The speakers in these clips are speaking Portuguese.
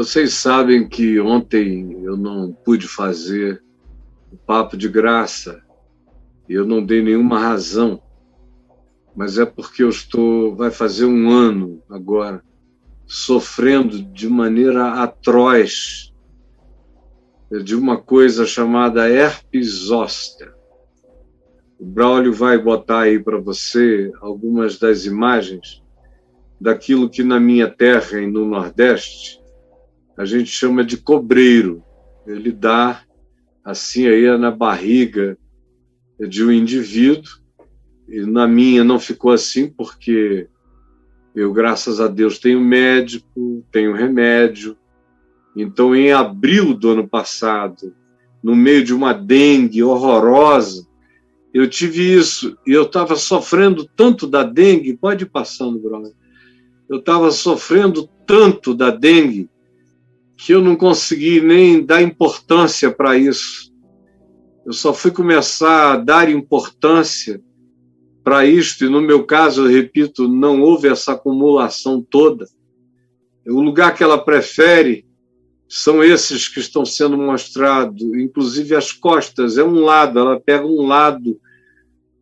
Vocês sabem que ontem eu não pude fazer o Papo de Graça e eu não dei nenhuma razão, mas é porque vai fazer um ano agora, sofrendo de maneira atroz de uma coisa chamada herpes zoster. O Braulio vai botar aí para você algumas das imagens daquilo que na minha terra e no Nordeste a gente chama de cobreiro. Ele dá assim aí na barriga de um indivíduo, e na minha não ficou assim, porque eu, graças a Deus, tenho médico, tenho remédio. Então, em abril do ano passado, no meio de uma dengue horrorosa, eu tive isso, e eu estava sofrendo tanto da dengue, pode ir passando, brother, eu estava sofrendo tanto da dengue, que eu não consegui nem dar importância para isso. Eu só fui começar a dar importância para isto, e no meu caso, eu repito, não houve essa acumulação toda. O lugar que ela prefere são esses que estão sendo mostrados, inclusive as costas, é um lado, ela pega um lado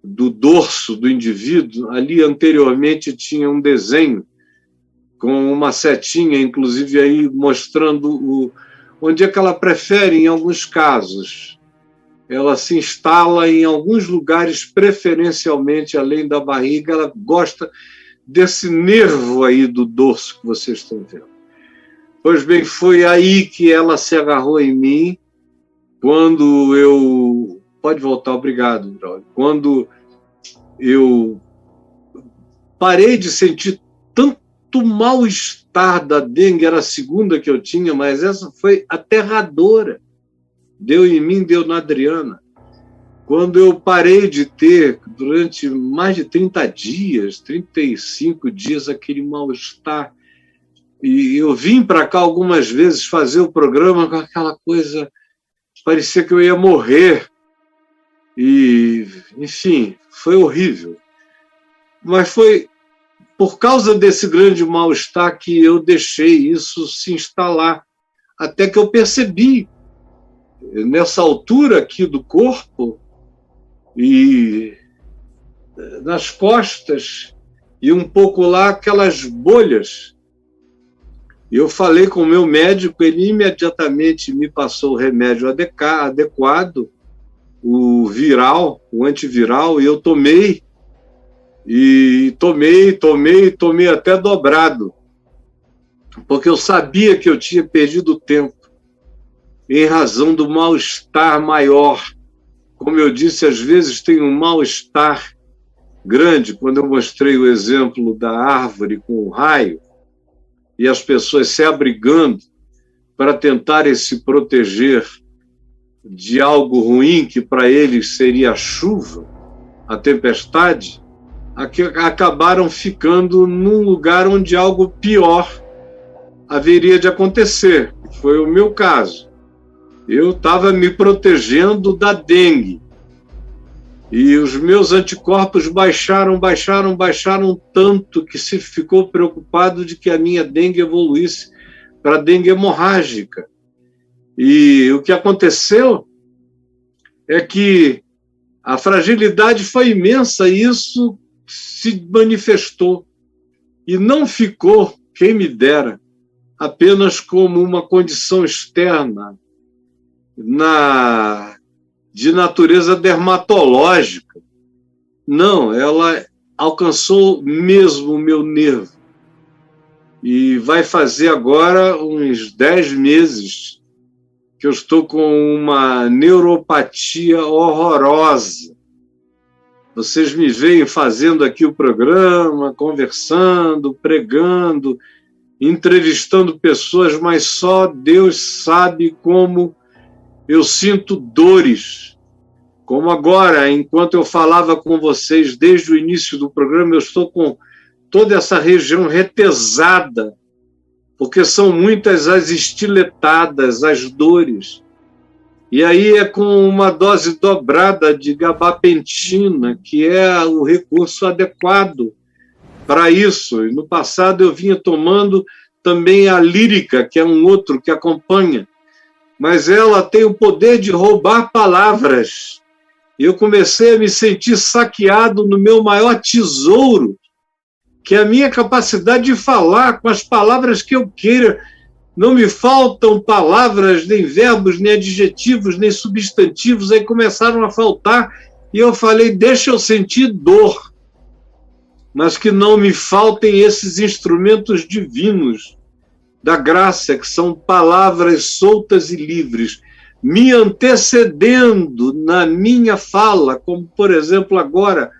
do dorso do indivíduo, ali anteriormente tinha um desenho, com uma setinha, inclusive, aí mostrando onde é que ela prefere, em alguns casos. Ela se instala em alguns lugares, preferencialmente, além da barriga, ela gosta desse nervo aí do dorso que vocês estão vendo. Pois bem, foi aí que ela se agarrou em mim, quando eu... Pode voltar, obrigado, Braulio. Quando eu parei de sentir tanto mal-estar da dengue, era a segunda que eu tinha, mas essa foi aterradora. Deu em mim, deu na Adriana. Quando eu parei de ter, durante mais de 30 dias, 35 dias, aquele mal-estar, e eu vim para cá algumas vezes fazer o programa com aquela coisa, parecia que eu ia morrer, e, enfim, foi horrível. Mas foi por causa desse grande mal-estar que eu deixei isso se instalar, até que eu percebi, nessa altura aqui do corpo, e nas costas, e um pouco lá, aquelas bolhas. Eu falei com o meu médico, ele imediatamente me passou o remédio adequado, o viral, o antiviral, e eu tomei, e tomei até dobrado, porque eu sabia que eu tinha perdido tempo em razão do mal-estar maior. Como eu disse, às vezes tem um mal-estar grande, quando eu mostrei o exemplo da árvore com o raio, e as pessoas se abrigando para tentarem se proteger de algo ruim, que para eles seria a chuva, a tempestade, acabaram ficando num lugar onde algo pior haveria de acontecer. Foi o meu caso. Eu estava me protegendo da dengue. E os meus anticorpos baixaram tanto que se ficou preocupado de que a minha dengue evoluísse para dengue hemorrágica. E o que aconteceu é que a fragilidade foi imensa e isso se manifestou. E não ficou, quem me dera, apenas como uma condição externa de natureza dermatológica. Não, ela alcançou mesmo o meu nervo. E vai fazer agora uns 10 meses que eu estou com uma neuropatia horrorosa. Vocês me veem fazendo aqui o programa, conversando, pregando, entrevistando pessoas, mas só Deus sabe como eu sinto dores. Como agora, enquanto eu falava com vocês desde o início do programa, eu estou com toda essa região retesada, porque são muitas as estiletadas, as dores. E aí é com uma dose dobrada de gabapentina, que é o recurso adequado para isso. E no passado eu vinha tomando também a lírica, que é um outro que acompanha, mas ela tem o poder de roubar palavras. E eu comecei a me sentir saqueado no meu maior tesouro, que é a minha capacidade de falar com as palavras que eu queira. Não me faltam palavras, nem verbos, nem adjetivos, nem substantivos. Aí começaram a faltar e eu falei, deixa eu sentir dor, mas que não me faltem esses instrumentos divinos da graça, que são palavras soltas e livres, me antecedendo na minha fala, como, por exemplo, agora,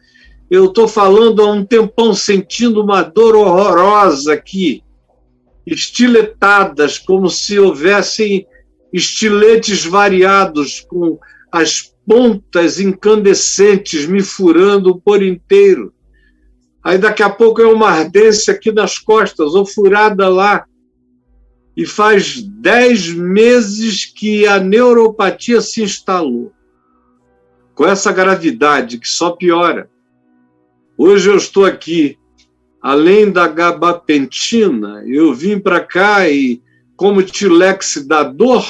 eu estou falando há um tempão, sentindo uma dor horrorosa aqui, estiletadas, como se houvessem estiletes variados, com as pontas incandescentes me furando por inteiro. Aí daqui a pouco é uma ardência aqui nas costas, ou furada lá. E faz 10 meses que a neuropatia se instalou, com essa gravidade que só piora. Hoje eu estou aqui, além da gabapentina, eu vim para cá e, como Tilex dá dor,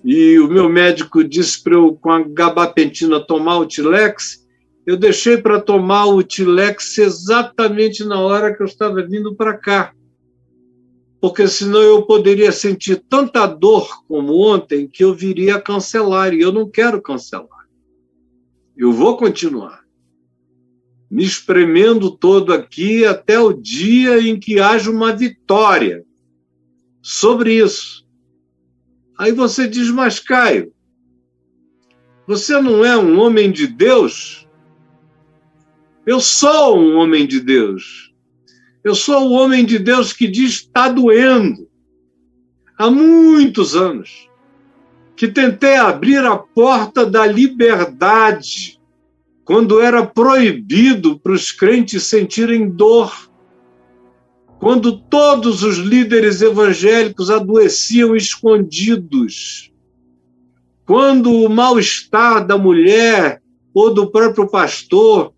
e o meu médico disse para eu, com a gabapentina, tomar o Tilex, eu deixei para tomar o Tilex exatamente na hora que eu estava vindo para cá, porque senão eu poderia sentir tanta dor como ontem que eu viria a cancelar, e eu não quero cancelar. Eu vou continuar me espremendo todo aqui até o dia em que haja uma vitória sobre isso. Aí você diz, mas Caio, você não é um homem de Deus? Eu sou um homem de Deus. Eu sou o homem de Deus que diz está doendo. Há muitos anos que tentei abrir a porta da liberdade quando era proibido para os crentes sentirem dor, quando todos os líderes evangélicos adoeciam escondidos, quando o mal-estar da mulher ou do próprio pastor,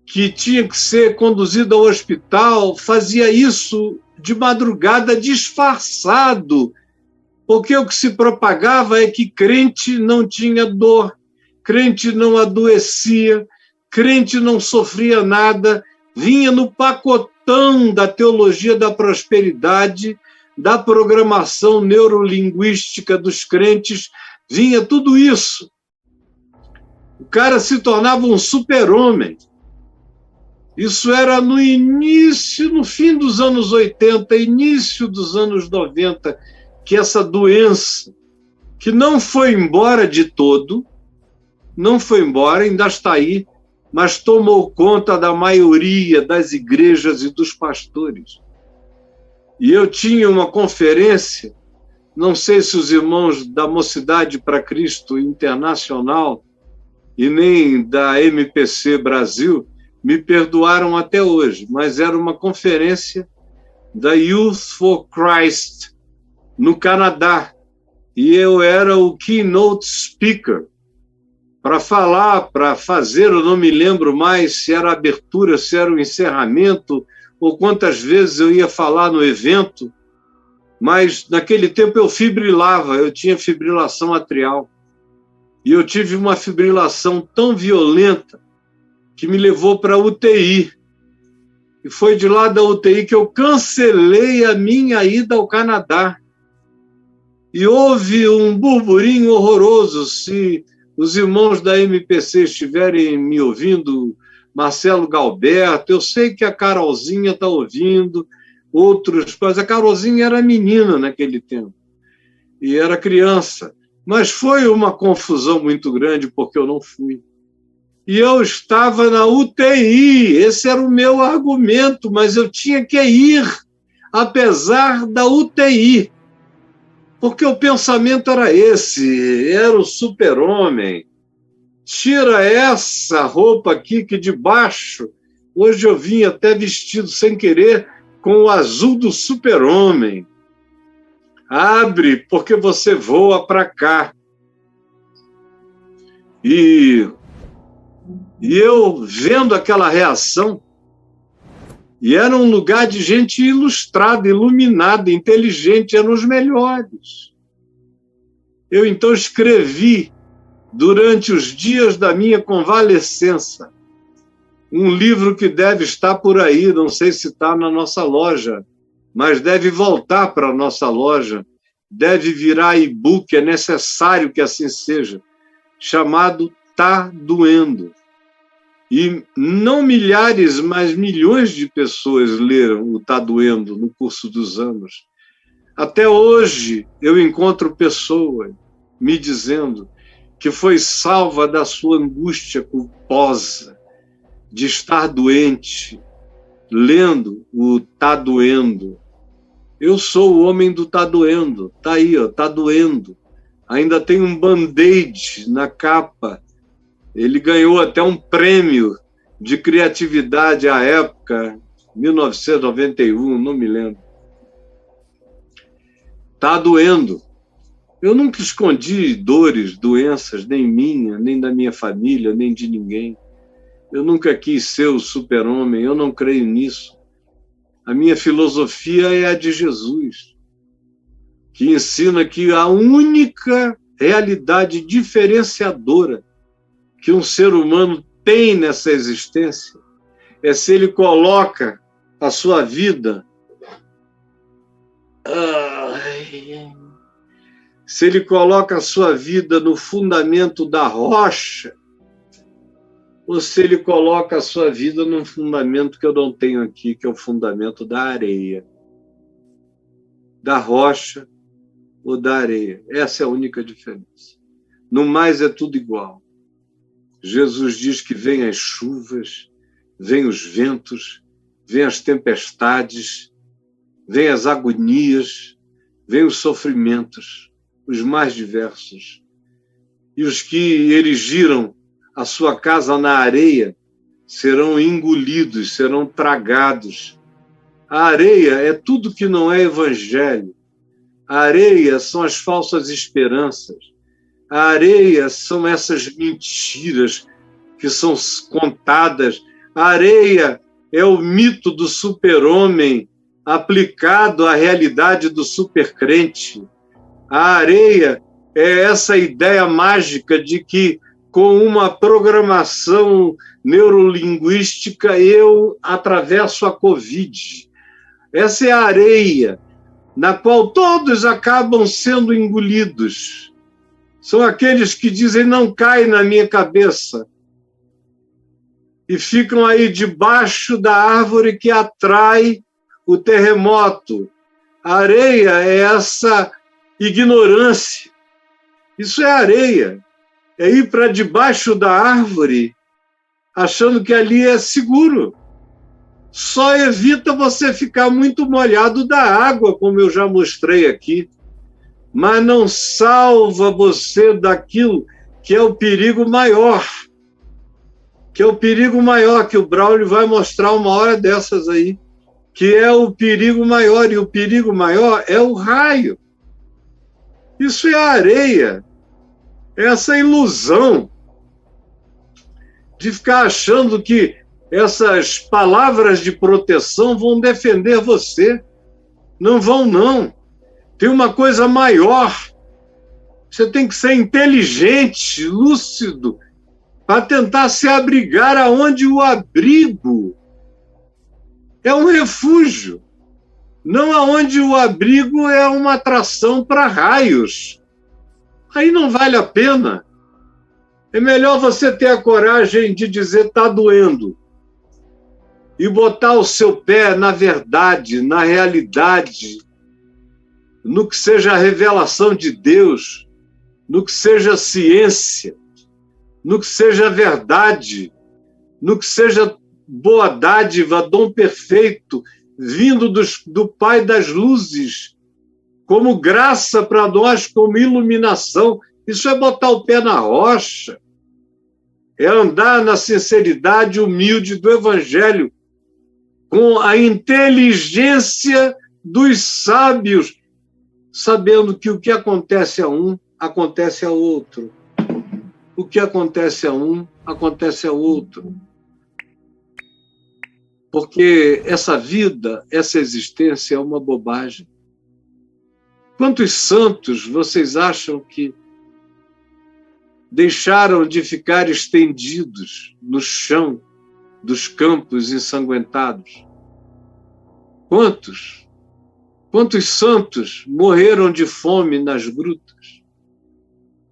que tinha que ser conduzido ao hospital, fazia isso de madrugada disfarçado, porque o que se propagava é que crente não tinha dor, crente não adoecia, crente não sofria nada, vinha no pacotão da teologia da prosperidade, da programação neurolinguística dos crentes, vinha tudo isso. O cara se tornava um super-homem. Isso era no início, no fim dos anos 80, início dos anos 90, que essa doença, que não foi embora de todo, não foi embora, ainda está aí, mas tomou conta da maioria das igrejas e dos pastores. E eu tinha uma conferência, não sei se os irmãos da Mocidade para Cristo Internacional e nem da MPC Brasil me perdoaram até hoje, mas era uma conferência da Youth for Christ no Canadá, e eu era o keynote speaker para falar, para fazer, eu não me lembro mais se era a abertura, se era o encerramento, ou quantas vezes eu ia falar no evento, mas naquele tempo eu fibrilava, eu tinha fibrilação atrial, e eu tive uma fibrilação tão violenta que me levou para a UTI, e foi de lá da UTI que eu cancelei a minha ida ao Canadá, e houve um burburinho horroroso. Se os irmãos da MPC estiverem me ouvindo, Marcelo Galberto, eu sei que a Carolzinha está ouvindo, outros, mas a Carolzinha era menina naquele tempo, e era criança, mas foi uma confusão muito grande porque eu não fui. E eu estava na UTI, esse era o meu argumento, mas eu tinha que ir, apesar da UTI, porque o pensamento era esse, era o super-homem. Tira essa roupa aqui que de baixo Hoje eu vim até vestido sem querer com o azul do Super-Homem. Abre, porque você voa para cá. E eu vendo aquela reação, e era um lugar de gente ilustrada, iluminada, inteligente, eram os melhores. Eu então escrevi, durante os dias da minha convalescença, um livro que deve estar por aí, não sei se está na nossa loja, mas deve voltar para a nossa loja, deve virar e-book, é necessário que assim seja, chamado Tá Doendo. E não milhares, mas milhões de pessoas leram o Tá Doendo no curso dos anos. Até hoje eu encontro pessoas me dizendo que foi salva da sua angústia culposa de estar doente, lendo o Tá Doendo. Eu sou o homem do Tá Doendo. Tá aí, ó, tá doendo. Ainda tem um band-aid na capa. Ele ganhou até um prêmio de criatividade à época, 1991, não me lembro. Tá doendo. Eu nunca escondi dores, doenças, nem minha, nem da minha família, nem de ninguém. Eu nunca quis ser o super-homem, eu não creio nisso. A minha filosofia é a de Jesus, que ensina que a única realidade diferenciadora que um ser humano tem nessa existência é se ele coloca a sua vida... Se ele coloca a sua vida no fundamento da rocha, ou se ele coloca a sua vida num fundamento que eu não tenho aqui, que é o fundamento da areia. Da rocha ou da areia. Essa é a única diferença. No mais é tudo igual. Jesus diz que vem as chuvas, vem os ventos, vem as tempestades, vem as agonias, vem os sofrimentos, os mais diversos. E os que erigiram a sua casa na areia serão engolidos, serão tragados. A areia é tudo que não é evangelho. A areia são as falsas esperanças. A areia são essas mentiras que são contadas. A areia é o mito do super-homem aplicado à realidade do super-crente. A areia é essa ideia mágica de que, com uma programação neurolinguística, eu atravesso a Covid. Essa é a areia na qual todos acabam sendo engolidos. São aqueles que dizem, não cai na minha cabeça. E ficam aí debaixo da árvore que atrai o terremoto. A areia é essa ignorância. Isso é areia. É ir para debaixo da árvore achando que ali é seguro. Só evita você ficar muito molhado da água, como eu já mostrei aqui. Mas não salva você daquilo que é o perigo maior. Que é o perigo maior, que o Braulio vai mostrar uma hora dessas aí. Que é o perigo maior, e o perigo maior é o raio. Isso é a areia. Essa ilusão de ficar achando que essas palavras de proteção vão defender você. Não vão, não. Tem uma coisa maior. Você tem que ser inteligente, lúcido, para tentar se abrigar aonde o abrigo é um refúgio, não aonde o abrigo é uma atração para raios. Aí não vale a pena. É melhor você ter a coragem de dizer está doendo e botar o seu pé na verdade, na realidade, no que seja a revelação de Deus, no que seja ciência, no que seja verdade, no que seja boa dádiva, dom perfeito, vindo do Pai das luzes, como graça para nós, como iluminação. Isso é botar o pé na rocha. é andar na sinceridade humilde do Evangelho, com a inteligência dos sábios, sabendo que o que acontece a um, acontece a outro. O que acontece a um, acontece a outro. Porque essa vida, essa existência é uma bobagem. Quantos santos vocês acham que deixaram de ficar estendidos no chão dos campos ensanguentados? Quantos? Quantos santos morreram de fome nas grutas?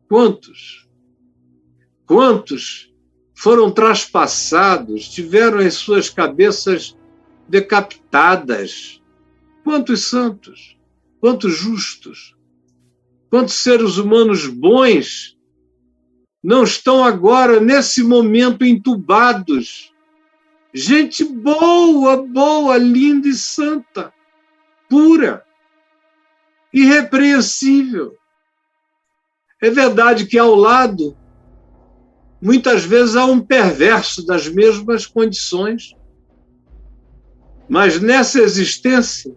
Quantos? Quantos foram traspassados, tiveram as suas cabeças decapitadas? Quantos santos? Quantos justos? Quantos seres humanos bons não estão agora, nesse momento, entubados? Gente boa, boa, linda e santa, pura, irrepreensível. É verdade que ao lado, muitas vezes há um perverso das mesmas condições, mas nessa existência,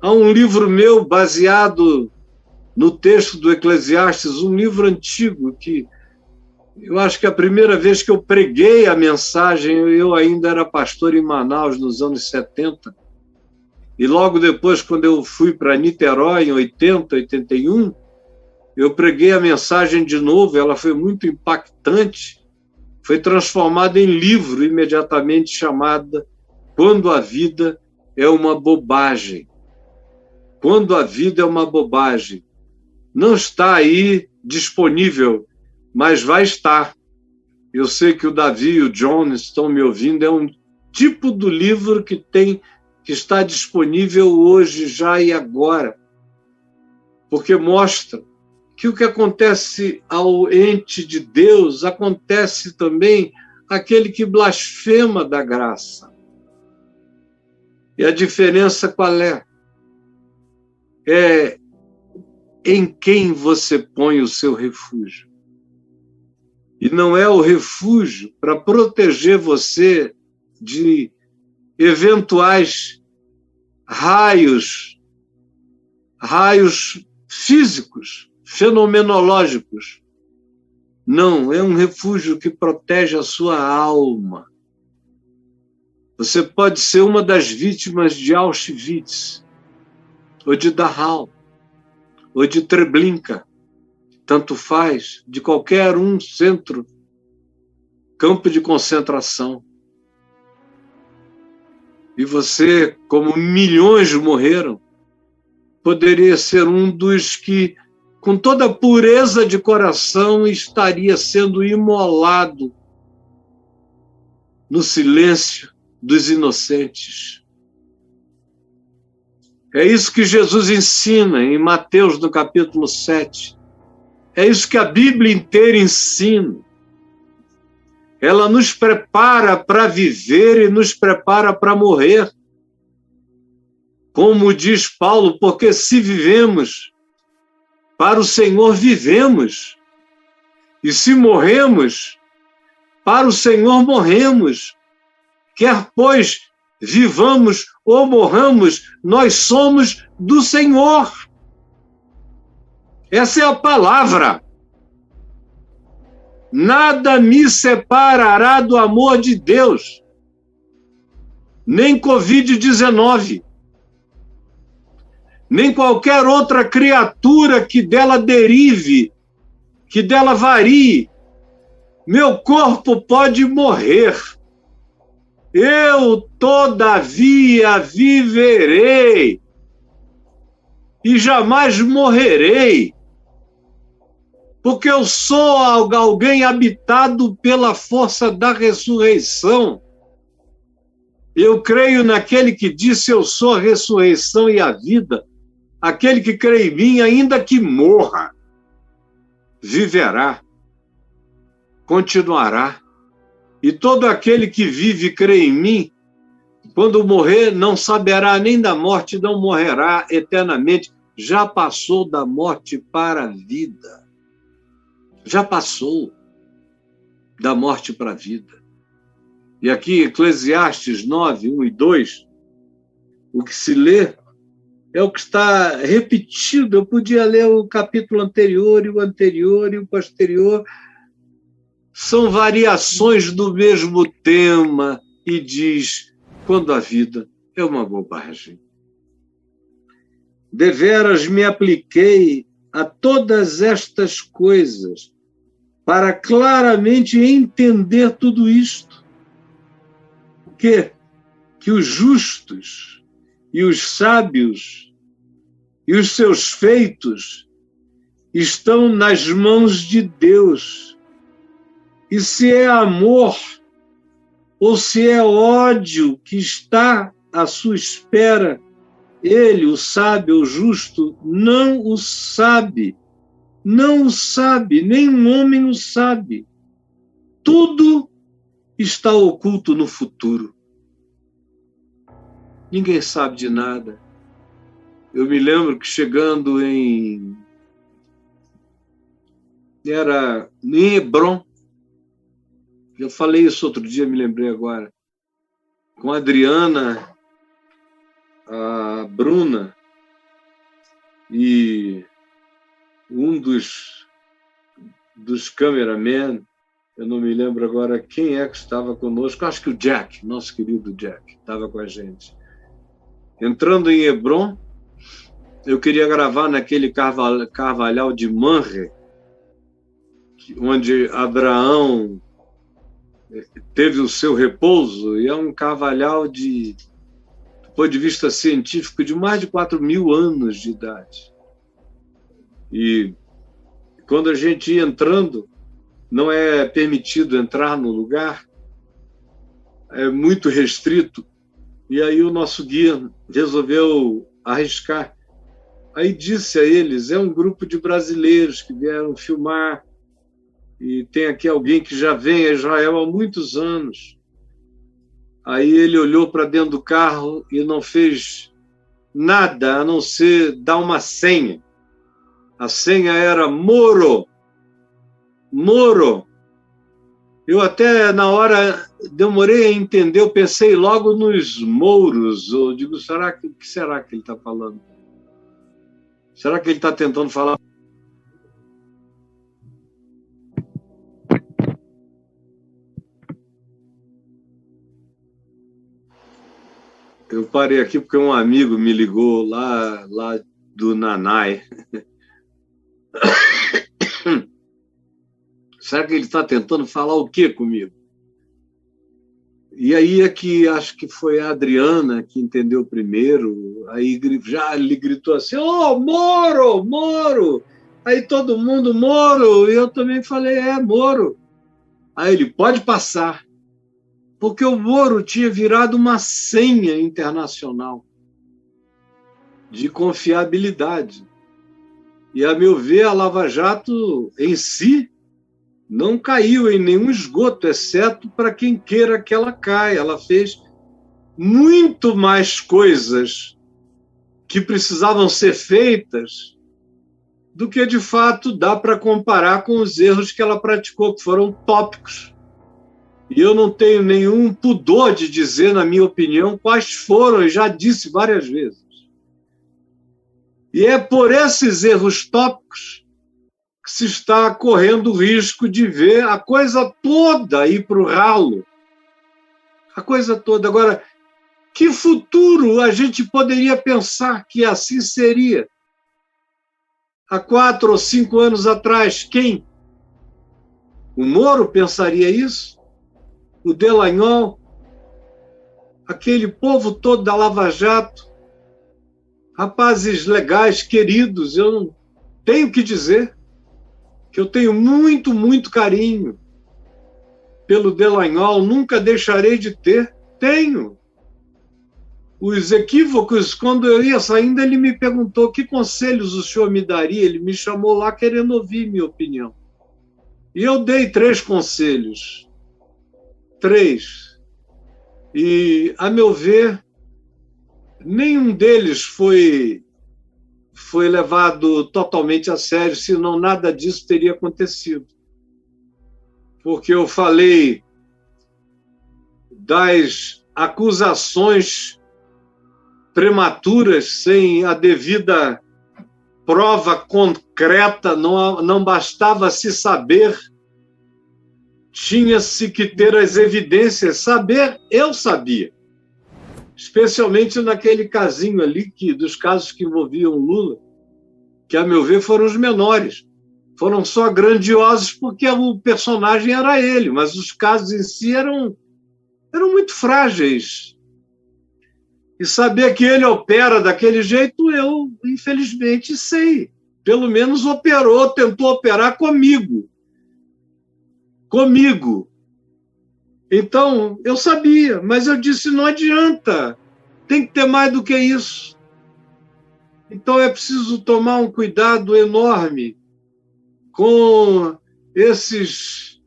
há um livro meu baseado no texto do Eclesiastes, um livro antigo que eu acho que a primeira vez que eu preguei a mensagem, eu ainda era pastor em Manaus, nos anos 70, e logo depois, quando eu fui para Niterói, em 80, 81, eu preguei a mensagem de novo, ela foi muito impactante, foi transformada em livro imediatamente, chamada Quando a Vida é uma Bobagem. Quando a Vida é uma Bobagem. Não está aí disponível, mas vai estar. Eu sei que o Davi e o John estão me ouvindo, é um tipo do livro que está disponível hoje, já e agora, porque mostra que o que acontece ao ente de Deus acontece também àquele que blasfema da graça. E a diferença qual é? É em quem você põe o seu refúgio. E não é o refúgio para proteger você de eventuais raios físicos, fenomenológicos. Não, é um refúgio que protege a sua alma. Você pode ser uma das vítimas de Auschwitz, ou de Dachau, ou de Treblinka, tanto faz, de qualquer campo de concentração. E você, como milhões morreram, poderia ser um dos que, com toda a pureza de coração, estaria sendo imolado no silêncio dos inocentes. É isso que Jesus ensina em Mateus, no capítulo 7. É isso que a Bíblia inteira ensina. Ela nos prepara para viver e nos prepara para morrer. Como diz Paulo, porque se vivemos, para o Senhor vivemos. E se morremos, para o Senhor morremos. Quer, pois, vivamos ou morramos, nós somos do Senhor. Essa é a palavra. Nada me separará do amor de Deus, nem Covid-19, nem qualquer outra criatura que dela derive, que dela varie. Meu corpo pode morrer. Eu, todavia, viverei e jamais morrerei, porque eu sou alguém habitado pela força da ressurreição. Eu creio naquele que disse: eu sou a ressurreição e a vida. Aquele que crê em mim, ainda que morra, viverá, continuará. E todo aquele que vive e crê em mim, quando morrer, não saberá nem da morte, não morrerá eternamente. Já passou da morte para a vida. Já passou. da morte para a vida. E aqui, Eclesiastes 9, 1 e 2, o que se lê é o que está repetido. Eu podia ler o capítulo anterior, e o anterior, e o posterior. São variações do mesmo tema e diz: quando a vida é uma bobagem. Deveras me apliquei a todas estas coisas para claramente entender tudo isto. Que os justos e os sábios e os seus feitos estão nas mãos de Deus. E se é amor ou se é ódio que está à sua espera, ele, o sábio, o justo, não o sabe. Não o sabe, nenhum homem o sabe. Tudo está oculto no futuro. Ninguém sabe de nada. Eu me lembro que chegando era em Hebrom, eu falei isso outro dia, me lembrei agora, com a Adriana, a Bruna e um dos cameramen, eu não me lembro agora quem é que estava conosco, acho que o Jack, nosso querido Jack, estava com a gente. Entrando em Hebrom, eu queria gravar naquele carvalhal de Manre, onde Abraão teve o seu repouso, e é um carvalhal do ponto de vista científico de mais de 4.000 anos de idade. E quando a gente ia entrando, não é permitido entrar no lugar, é muito restrito, e aí o nosso guia resolveu arriscar. Aí disse a eles: é um grupo de brasileiros que vieram filmar, e tem aqui alguém que já vem a Israel há muitos anos. Aí ele olhou para dentro do carro e não fez nada a não ser dar uma senha. A senha era Moro. Moro. Eu até, na hora, demorei a entender, eu pensei logo nos mouros. Eu digo, o que será que ele está falando? Será que ele está tentando falar? Eu parei aqui porque um amigo me ligou lá do Nanai. Será que ele está tentando falar o quê comigo? E aí é que acho que foi a Adriana que entendeu primeiro, aí já lhe gritou assim: ô, Moro, Moro! Aí todo mundo, Moro! E eu também falei: Moro. Aí ele: pode passar. Porque o Moro tinha virado uma senha internacional de confiabilidade. E, a meu ver, a Lava Jato em si não caiu em nenhum esgoto, exceto para quem queira que ela caia. Ela fez muito mais coisas que precisavam ser feitas do que, de fato, dá para comparar com os erros que ela praticou, que foram tópicos. E eu não tenho nenhum pudor de dizer, na minha opinião, quais foram, e já disse várias vezes. E é por esses erros tópicos que se está correndo o risco de ver a coisa toda ir para o ralo. A coisa toda. Agora, que futuro a gente poderia pensar que assim seria? Há 4 ou 5 anos atrás, quem? O Moro pensaria isso? O Dallagnol? Aquele povo todo da Lava Jato? Rapazes legais, queridos, eu não tenho que dizer que eu tenho muito, muito carinho pelo Dallagnol, nunca deixarei de ter. Tenho. Os equívocos, quando eu ia saindo, ele me perguntou: que conselhos o senhor me daria? Ele me chamou lá querendo ouvir minha opinião. E eu dei 3 conselhos. 3. E, a meu ver, nenhum deles foi levado totalmente a sério, senão nada disso teria acontecido. porque eu falei das acusações prematuras sem a devida prova concreta, não bastava se saber, tinha-se que ter as evidências. Saber, eu sabia, especialmente naquele casinho ali, dos casos que envolviam Lula, que, a meu ver, foram os menores. Foram só grandiosos porque o personagem era ele, mas os casos em si eram muito frágeis. E saber que ele opera daquele jeito, eu, infelizmente, sei. Pelo menos tentou operar comigo. Então, eu sabia, mas eu disse, não adianta, tem que ter mais do que isso. Então, é preciso tomar um cuidado enorme com esses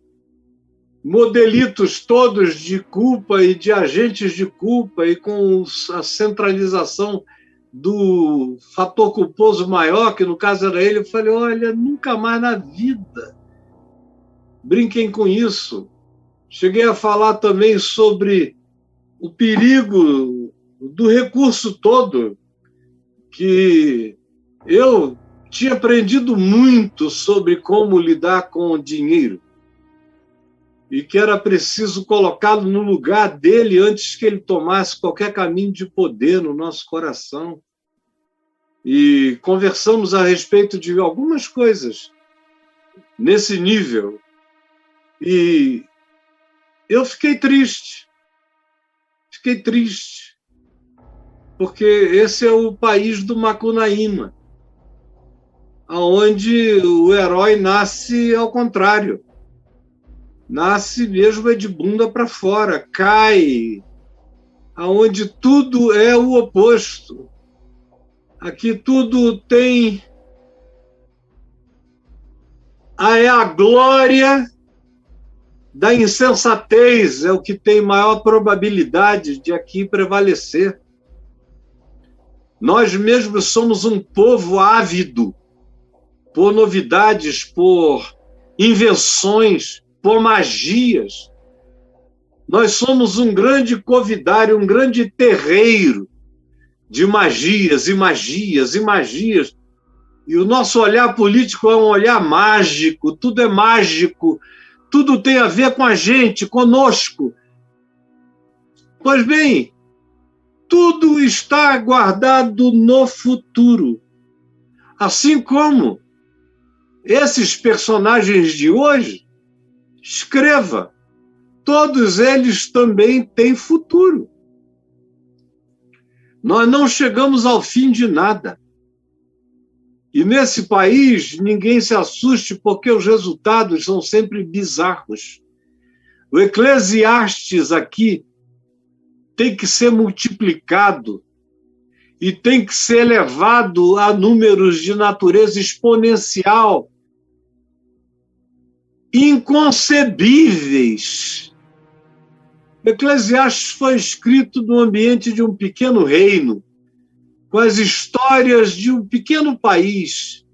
modelitos todos de culpa e de agentes de culpa e com a centralização do fator culposo maior, que no caso era ele. Eu falei, olha, nunca mais na vida brinquem com isso. Cheguei a falar também sobre o perigo do recurso todo, que eu tinha aprendido muito sobre como lidar com o dinheiro e que era preciso colocá-lo no lugar dele antes que ele tomasse qualquer caminho de poder no nosso coração. E conversamos a respeito de algumas coisas nesse nível. E eu fiquei triste, porque esse é o país do Macunaíma, onde o herói nasce ao contrário. Nasce mesmo de bunda para fora, cai, aonde tudo é o oposto. Aqui tudo tem a glória da insensatez, é o que tem maior probabilidade de aqui prevalecer. Nós mesmos somos um povo ávido por novidades, por invenções, por magias. Nós somos um grande covidário, um grande terreiro de magias e magias e magias. E o nosso olhar político é um olhar mágico, tudo é mágico, tudo tem a ver com a gente, conosco. Pois bem, tudo está guardado no futuro. Assim como esses personagens de hoje, escreva, todos eles também têm futuro. Nós não chegamos ao fim de nada. E nesse país, ninguém se assuste, porque os resultados são sempre bizarros. O Eclesiastes aqui tem que ser multiplicado e tem que ser elevado a números de natureza exponencial, inconcebíveis. O Eclesiastes foi escrito no ambiente de um pequeno reino, com as histórias de um pequeno país,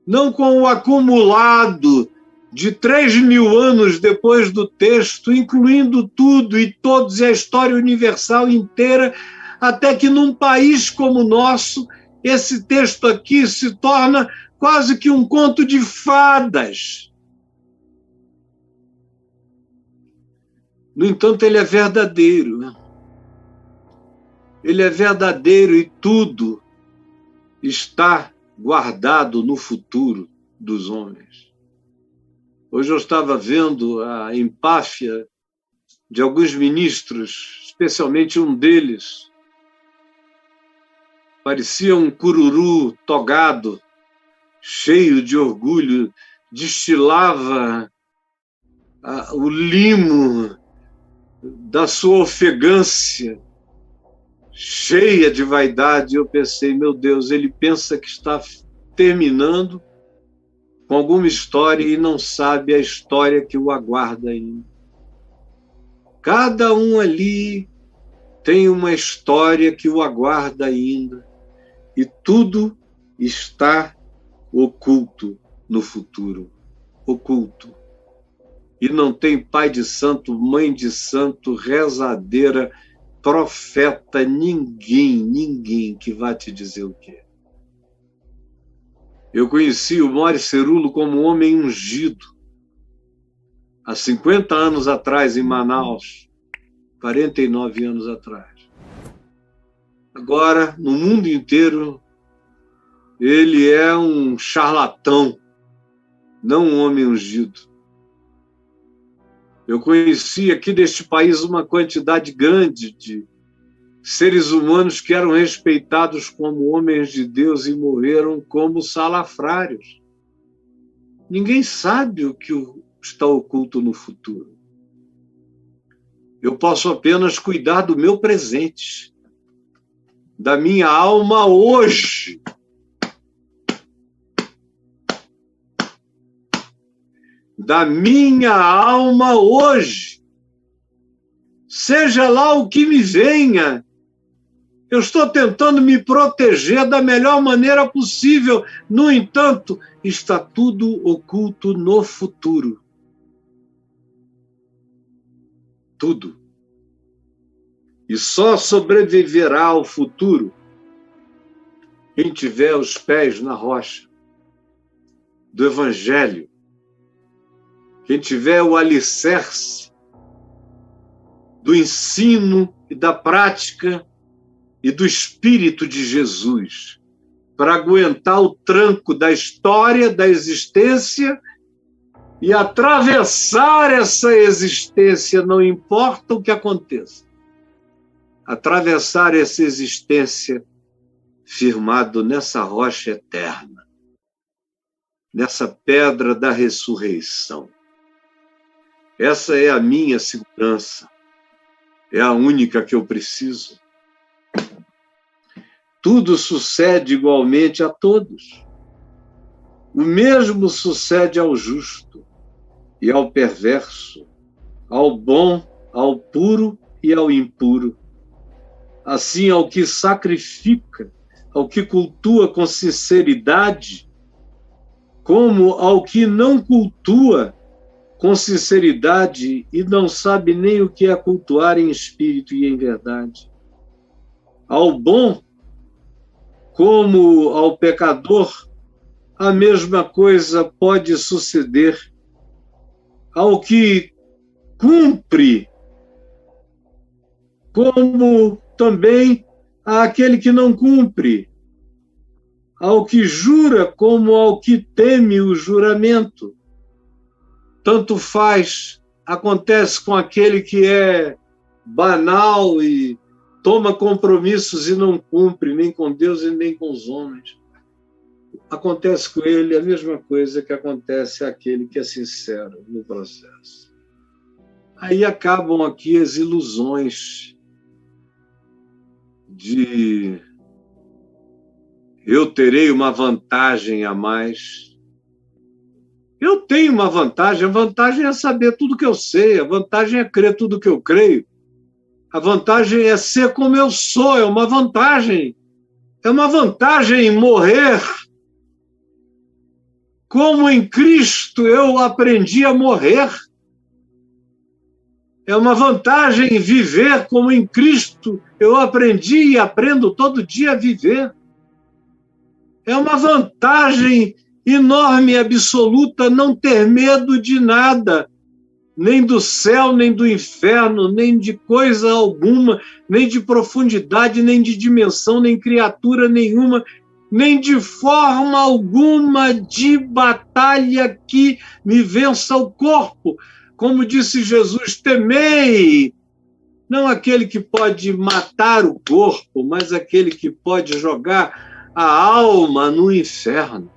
não com o acumulado de 3.000 anos depois do texto, incluindo tudo e todos e a história universal inteira, até que num país como o nosso, esse texto aqui se torna quase que um conto de fadas. No entanto, ele é verdadeiro. Ele é verdadeiro e tudo está guardado no futuro dos homens. Hoje eu estava vendo a empáfia de alguns ministros, especialmente um deles. Parecia um cururu togado, cheio de orgulho, destilava o limo da sua ofegância, cheia de vaidade. Eu pensei, meu Deus, ele pensa que está terminando com alguma história e não sabe a história que o aguarda ainda. Cada um ali tem uma história que o aguarda ainda e tudo está oculto no futuro. Oculto. E não tem pai de santo, mãe de santo, rezadeira, profeta, ninguém que vá te dizer o quê. Eu conheci o Mori Cerulo como um homem ungido. Há 50 anos atrás, em Manaus, 49 anos atrás. Agora, no mundo inteiro, ele é um charlatão, não um homem ungido. Eu conheci aqui neste país uma quantidade grande de seres humanos que eram respeitados como homens de Deus e morreram como salafrários. Ninguém sabe o que está oculto no futuro. Eu posso apenas cuidar do meu presente, da minha alma hoje. Da minha alma hoje. Seja lá o que me venha, eu estou tentando me proteger da melhor maneira possível. No entanto, está tudo oculto no futuro. Tudo. E só sobreviverá ao futuro quem tiver os pés na rocha do Evangelho, quem tiver o alicerce do ensino e da prática e do Espírito de Jesus, para aguentar o tranco da história, da existência e atravessar essa existência, não importa o que aconteça. Atravessar essa existência firmado nessa rocha eterna, nessa pedra da ressurreição. Essa é a minha segurança, é a única que eu preciso. Tudo sucede igualmente a todos. O mesmo sucede ao justo e ao perverso, ao bom, ao puro e ao impuro. Assim, ao que sacrifica, ao que cultua com sinceridade, como ao que não cultua com sinceridade e não sabe nem o que é cultuar em espírito e em verdade. Ao bom, como ao pecador, a mesma coisa pode suceder. Ao que cumpre, como também àquele que não cumpre. Ao que jura, como ao que teme o juramento. Tanto faz, acontece com aquele que é banal e toma compromissos e não cumpre, nem com Deus e nem com os homens. Acontece com ele a mesma coisa que acontece àquele que é sincero no processo. Aí acabam aqui as ilusões de eu terei uma vantagem a mais. Eu tenho uma vantagem, a vantagem é saber tudo que eu sei, a vantagem é crer tudo que eu creio. A vantagem é ser como eu sou, é uma vantagem. É uma vantagem morrer como em Cristo eu aprendi a morrer. É uma vantagem viver como em Cristo eu aprendi e aprendo todo dia a viver. É uma vantagem enorme e absoluta não ter medo de nada, nem do céu, nem do inferno, nem de coisa alguma, nem de profundidade, nem de dimensão, nem criatura nenhuma, nem de forma alguma de batalha que me vença o corpo. Como disse Jesus, temei, não aquele que pode matar o corpo, mas aquele que pode jogar a alma no inferno.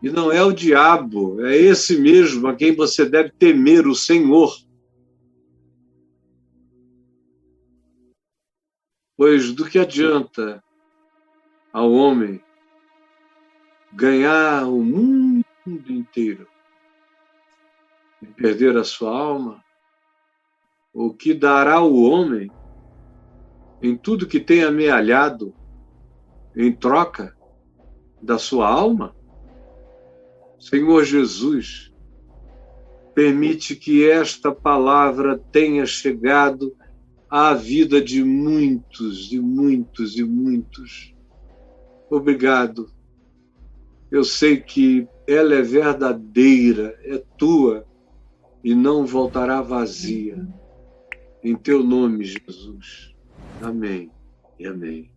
E não é o diabo, é esse mesmo a quem você deve temer, o Senhor. Pois do que adianta ao homem ganhar o mundo inteiro e perder a sua alma? O que dará o homem em tudo que tem amealhado em troca da sua alma? Senhor Jesus, Permite que esta palavra tenha chegado à vida de muitos, e muitos, e muitos. Obrigado. Eu sei que ela é verdadeira, é tua, e não voltará vazia. Em teu nome, Jesus. Amém e amém.